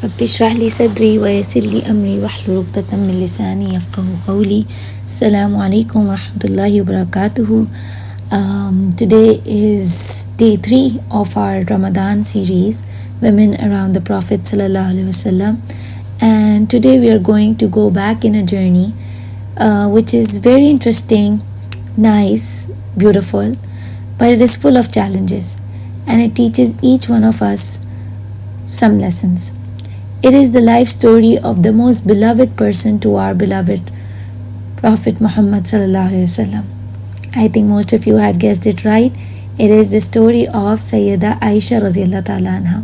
رب اشرح لي صدري ويسر لي أمري واحلل عقدة من لساني يفقهوا قولي. Assalamu alaikum wa rahmatullahi wa barakatuhu. Today is day 3 of our Ramadan series, Women Around the Prophet Sallallahu Alaihi Wasallam. And today we are going to go back in a journey which is very interesting, nice, beautiful, but it is full of challenges. And it teaches each one of us some lessons. It is the life story of the most beloved person to our beloved Prophet Muhammad Sallallahu Alaihi Wasallam. I think most of you have guessed it right. It is the story of Sayyida Aisha Radhiyallahu Ta'ala Anha.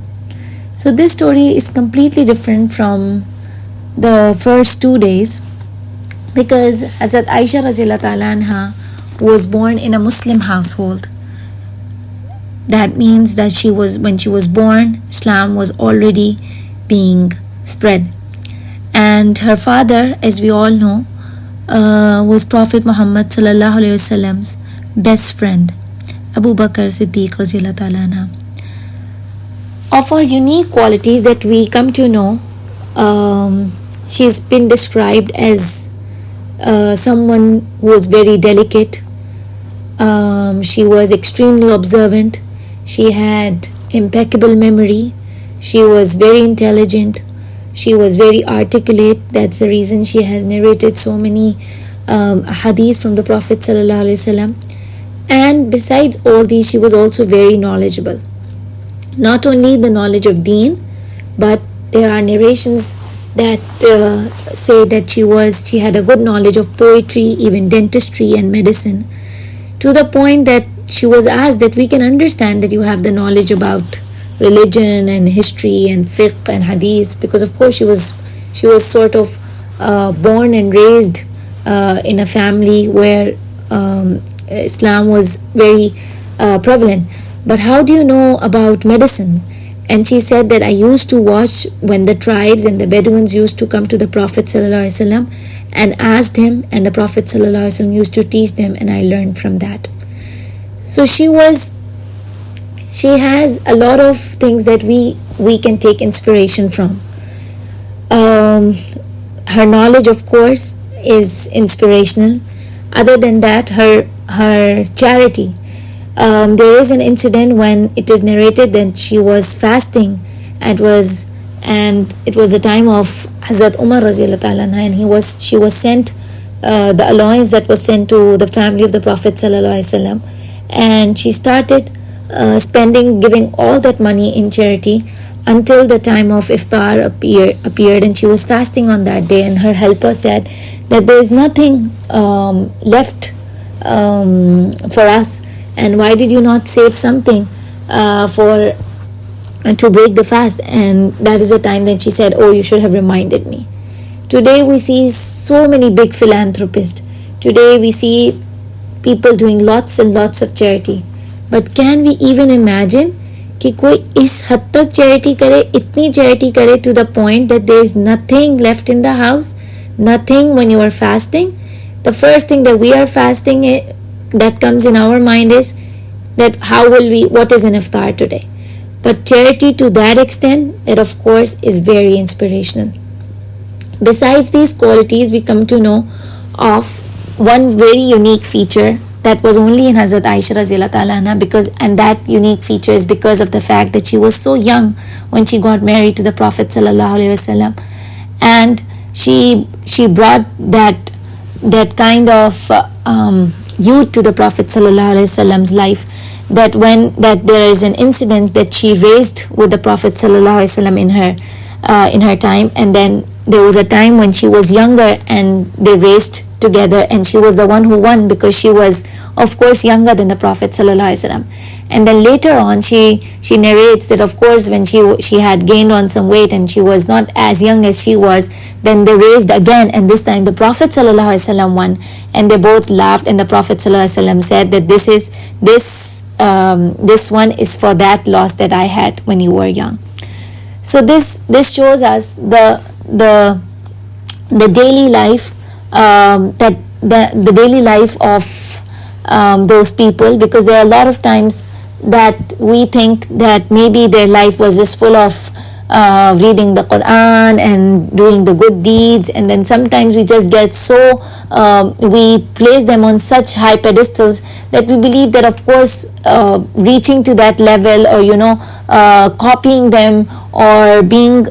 So this story is completely different from the first 2 days because Hazrat Aisha Radhiyallahu Ta'ala Anha was born in a Muslim household. That means that when she was born, Islam was already being spread. And her father, as we all know, was Prophet Muhammad Sallallahu Alaihi Wasallam's best friend, Abu Bakr Siddiq Radhiyallahu Ta'ala Anha. Of her unique qualities that we come to know, she's been described as someone who was very delicate. She was extremely observant. She had impeccable memory. She was very intelligent. She was very articulate. That's the reason she has narrated so many hadiths from the Prophet Sallallahu Alaihi Wasallam. And besides all these, she was also very knowledgeable. Not only the knowledge of deen, but there are narrations that say that she had a good knowledge of poetry, even dentistry and medicine, to the point that she was asked that we can understand that you have the knowledge about religion and history and fiqh and hadith, because of course she was sort of born and raised in a family where Islam was very prevalent. But how do you know about medicine? And she said that I used to watch when the tribes and the Bedouins used to come to the Prophet Sallallahu Alaihi Wasallam and asked him, and the Prophet Sallallahu Alaihi Wasallam used to teach them, and I learned from that. So she has a lot of things that we can take inspiration from. Her knowledge, of course, is inspirational. Other than that, her charity. There is an incident when it is narrated that she was fasting, and it was the time of Hazrat Umar Radhiyallahu Ta'ala Anha, and she was sent the allowance that was sent to the family of the Prophet Sallallahu Alaihi Wasallam, and she started giving all that money in charity until the time of iftar appeared, and she was fasting on that day, and her helper said that there is nothing left for us, and why did you not save something to break the fast? And that is the time that she said, oh, you should have reminded me. Today we see so many big philanthropists. Today we see people doing lots and lots of charity. But can we even imagine कि कोई इस हद तक charity करे, इतनी charity करे to the point that there is nothing left in the house, nothing when you are fasting? The first thing that we are fasting that comes in our mind is that what is an iftar today? But charity to that extent, that of course is very inspirational. Besides these qualities, we come to know of one very unique feature that was only in Hazrat Aisha Radhiyallahu Ta'ala Anha, and that unique feature is because of the fact that she was so young when she got married to the Prophet Sallallahu Alaihi Wasallam, and she brought that kind of youth to the Prophet Sallallahu Alaihi Wasallam's life, that there is an incident that she raised with the Prophet Sallallahu Alaihi Wasallam in her time, and then there was a time when she was younger and they raced together, and she was the one who won because she was of course younger than the Prophet Sallallahu Alaihi Wasallam. And then later on she narrates that of course when she had gained on some weight and she was not as young as she was, then they raced again, and this time the Prophet Sallallahu Alaihi Wasallam won, and they both laughed, and the Prophet Sallallahu Alaihi Wasallam said that this one is for that loss that I had when you were young. So this shows us the daily life, that the daily life of those people, because there are a lot of times that we think that maybe their life was just full of reading the Quran and doing the good deeds, and then sometimes we just get so we place them on such high pedestals that we believe that of course reaching to that level, or copying them, or being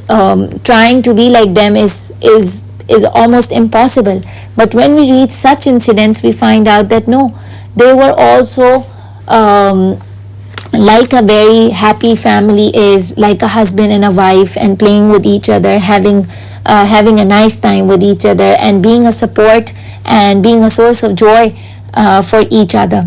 trying to be like them is almost impossible. But when we read such incidents, we find out that no, they were also like a very happy family is, like a husband and a wife, and playing with each other, having a nice time with each other, and being a support and being a source of joy for each other.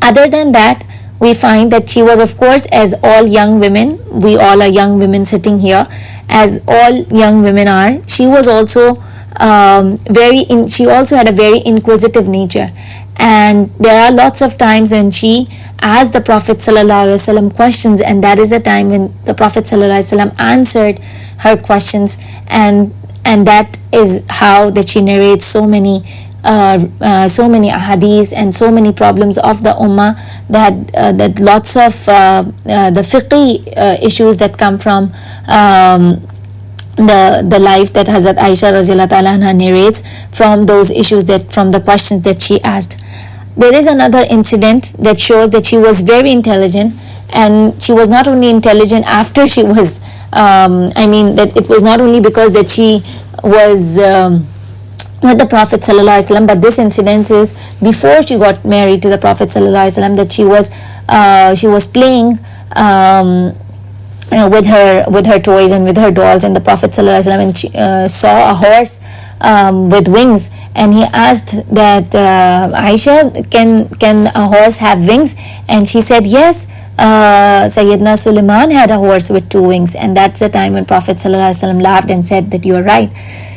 Other than that, we find that she was, of course, as all young women, we all are young women sitting here, as all young women are, she was also she also had a very inquisitive nature. And there are lots of times when she asked the Prophet ﷺ questions, and that is the time when the Prophet ﷺ answered her questions, and that is how that she narrates so many ahadith and so many problems of the ummah, that lots of the fiqh issues that come from the life that Hazrat Aisha radiallahu ta'ala anha narrates, from those issues, that from the questions that she asked. There is another incident that shows that she was very intelligent, and she was not only intelligent after she was that it was not only because that she was with the Prophet ﷺ, but this incident is before she got married to the Prophet ﷺ, that she was playing with her toys and with her dolls, and the Prophet ﷺ, and she saw a horse with wings, and he asked that Aisha, can a horse have wings? And she said yes, Sayyidina Sulaiman had a horse with 2 wings. And that's the time when Prophet ﷺ laughed and said that you are right.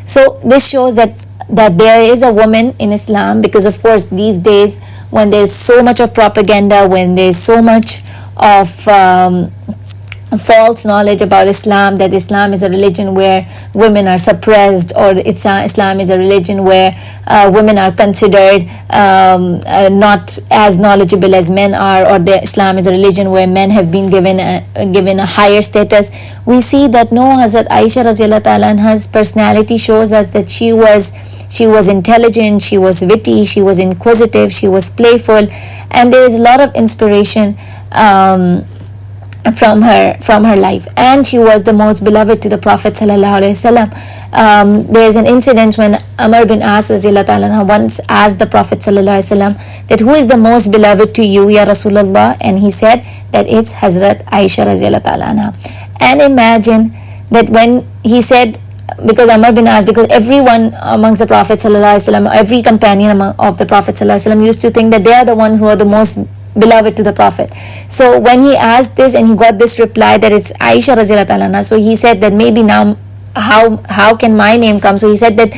So this shows that there is a woman in Islam, because of course these days, when there's so much of propaganda, when there's so much of false knowledge about Islam, that Islam is a religion where women are suppressed, or Islam is a religion where women are considered not as knowledgeable as men are, or Islam is a religion where men have been given a higher status. We see that no, Hazrat Aisha radiallahu ta'ala anha's personality shows us that she was intelligent, she was witty, she was inquisitive, she was playful, and there is a lot of inspiration from her life, and she was the most beloved to the Prophet ﷺ. There's an incident when Amr bin As radiallahu ta'ala anhu once asked the Prophet ﷺ that who is the most beloved to you, Ya Rasulullah, and he said that it's Hazrat Aisha radiallahu ta'ala anha. And imagine that when he said, because Amr bin As, because everyone amongst the Prophet ﷺ, every companion of the Prophet ﷺ used to think that they are the ones who are the most beloved to the Prophet. So when he asked this and he got this reply that it's Aisha radiallahu ta'ala anha, so he said that maybe now how can my name come? So he said that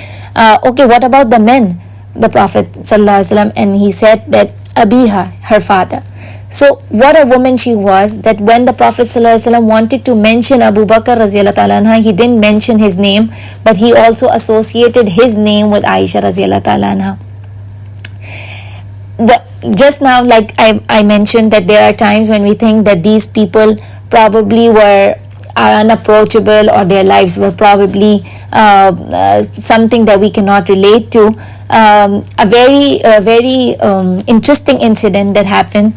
okay, what about the men, the Prophet ﷺ, and he said that Abiha, her father. So what a woman she was, that when the Prophet ﷺ wanted to mention Abu Bakr radiallahu ta'ala anha, he didn't mention his name, but he also associated his name with Aisha radiallahu ta'ala anha. But just now, like I mentioned, that there are times when we think that these people probably are unapproachable, or their lives were probably something that we cannot relate to. A very interesting incident that happened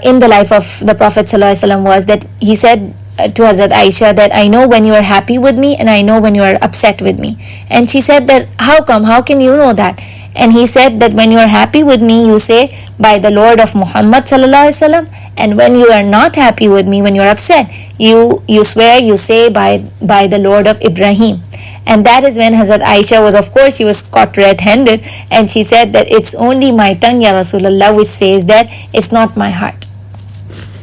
in the life of the Prophet ﷺ was that he said to Hazrat Aisha that I know when you are happy with me, and I know when you are upset with me. And she said that how come, how can you know that? And he said that when you are happy with me, you say by the Lord of Muhammad sallallahu alaihi wasallam, and when you are not happy with me, when you are upset, you swear, you say by the Lord of Ibrahim. And that is when Hazrat Aisha was, of course, she was caught red-handed, and she said that it's only my tongue, Ya Rasulullah, which says that, it's not my heart.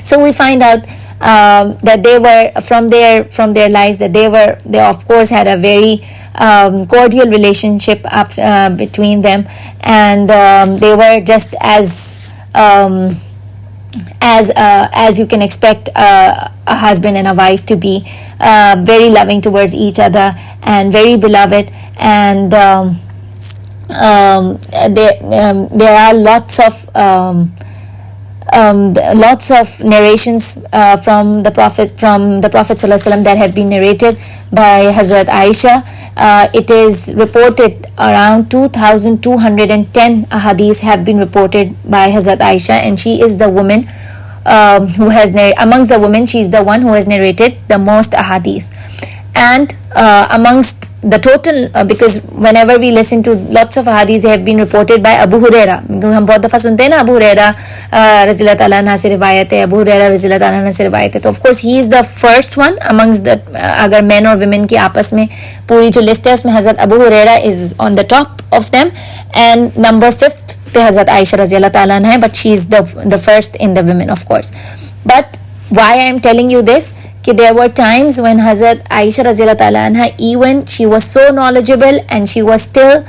So we find out that they were from their lives, that they of course had a very cordial relationship between them, and they were just as you can expect a husband and a wife to be, very loving towards each other and very beloved. And there are lots of lots of narrations from the Prophet Sallallahu Alaihi Wasallam that have been narrated by Hazrat Aisha. It is reported around 2,210 ahadith have been reported by Hazrat Aisha, and she is the woman who has amongst the women, she is the one who has narrated the most ahadith. And amongst the total, because whenever we listen to lots of hadiths have been reported by Abu Huraira, हम बहुत दफ़ा सुनते हैं ना अबू हुरैरा रज़ियल्लाहु ताला अन्हु से रिवायत है, अबू हुरैरा रज़ियल्लाहु ताला अन्हु से रिवायत है, तो of course he is the first one amongst the, अगर men और women की आपस में पूरी जो लिस्ट है उसमें हज़रत Abu Huraira is on the top of them, and number 5th पे हज़रत आयशा रज़ियल्लाहु ताला अन्हा है, but she is the first in the women, of course. But why I am telling you this, कि there were times when Hazrat Aisha radiallahu ta'ala anha, even she was so knowledgeable and she was still,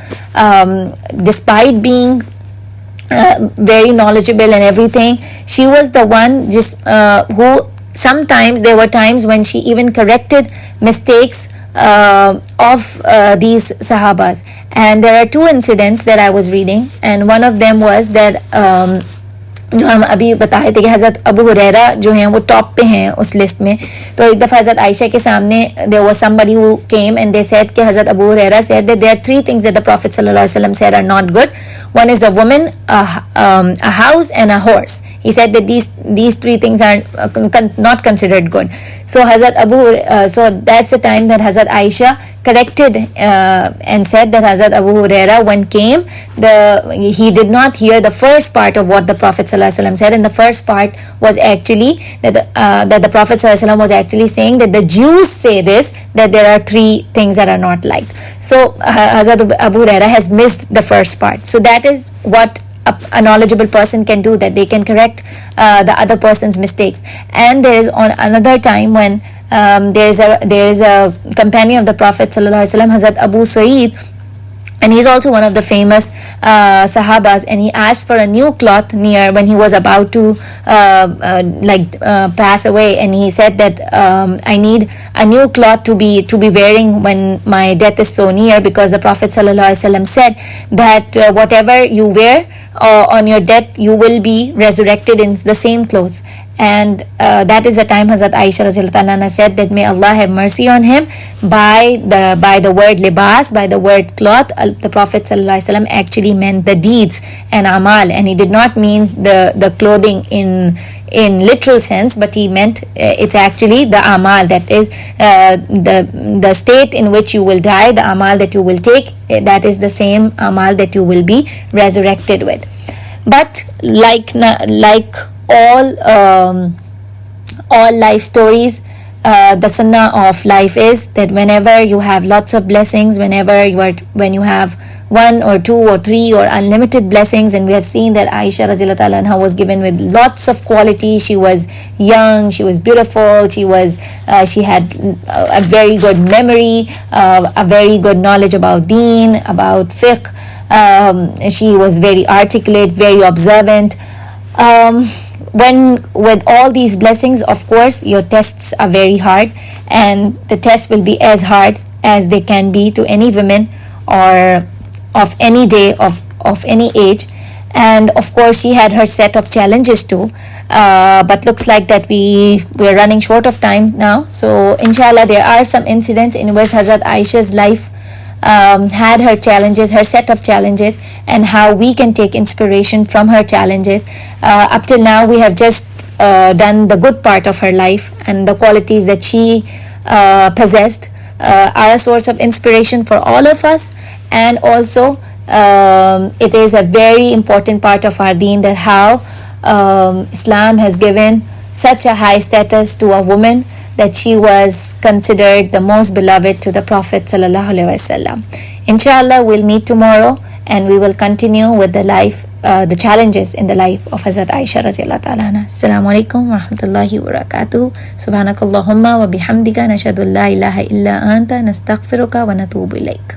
despite being very knowledgeable and everything, she was the one just who sometimes, there were times when she even corrected mistakes of these sahabas. And there are two incidents that I was reading, and one of them was that जो हम अभी बता रहे थे कि हज़रत अबू हुरैरा जो हैं वो टॉप पे हैं उस लिस्ट में, तो एक दफ़ा हज़रत आयशा के सामने there was somebody who came and they said कि हज़रत Abu Huraira said that there are 3 things that the Prophet sallallahu alaihi wasallam said are not good. One is a woman, a house, and a horse. He said that these 3 things are not considered good. So so that's the time that Hazrat Aisha corrected and said that Hazrat Abu Huraira, when came, he did not hear the first part of what the Prophet ﷺ said, and the first part was actually that the Prophet ﷺ was actually saying that the Jews say this, that there are 3 things that are not liked. So Hazrat Abu Huraira has missed the first part. So that is what a knowledgeable person can do, that they can correct the other person's mistakes. And there is on another time when there is a companion of the Prophet sallallahu alaihi wasallam, Hazrat Abu Sa'id, and he's also one of the famous sahabas, and he asked for a new cloth near when he was about to pass away, and he said that I need a new cloth to be wearing when my death is so near, because the Prophet sallallahu alaihi wasallam said that whatever you wear on your death, you will be resurrected in the same clothes. And that is the time Hazrat Aisha radiallahu anha said that may Allah have mercy on him, by the word libas, by the word cloth, the Prophet sallallahu alaihi wasallam actually meant the deeds and amal, and he did not mean the clothing in literal sense, but he meant it's actually the amal, that is the state in which you will die, the amal that you will take, that is the same amal that you will be resurrected with. But like all life stories, the sunnah of life is that whenever you have lots of blessings, when you have 1 or 2 or 3 or unlimited blessings, and we have seen that Aisha radiallahu ta'ala anha was given with lots of qualities. She was young, she was beautiful, she had a very good memory, a very good knowledge about deen, about fiqh. She was very articulate, very observant. When with all these blessings, of course your tests are very hard, and the test will be as hard as they can be to any women or of any day, of any age. And of course she had her set of challenges too, but looks like that we're running short of time now. So inshallah, there are some incidents in which Hazrat Aisha's life had her challenges, her set of challenges, and how we can take inspiration from her challenges. Up till now we have just done the good part of her life, and the qualities that she possessed are a source of inspiration for all of us. And also it is a very important part of our deen, that how Islam has given such a high status to a woman, that she was considered the most beloved to the Prophet sallallahu alaihi wasallam. Inshallah, we'll meet tomorrow, and we will continue with the challenges in the life of Hazrat Aisha radiallahu ta'ala anha. Assalamu alaikum wa rahmatullahi wa barakatuh. Subhanakallahumma wa bihamdika nashhadu an la ilaha illa anta nastaghfiruka wa natubu ilaik.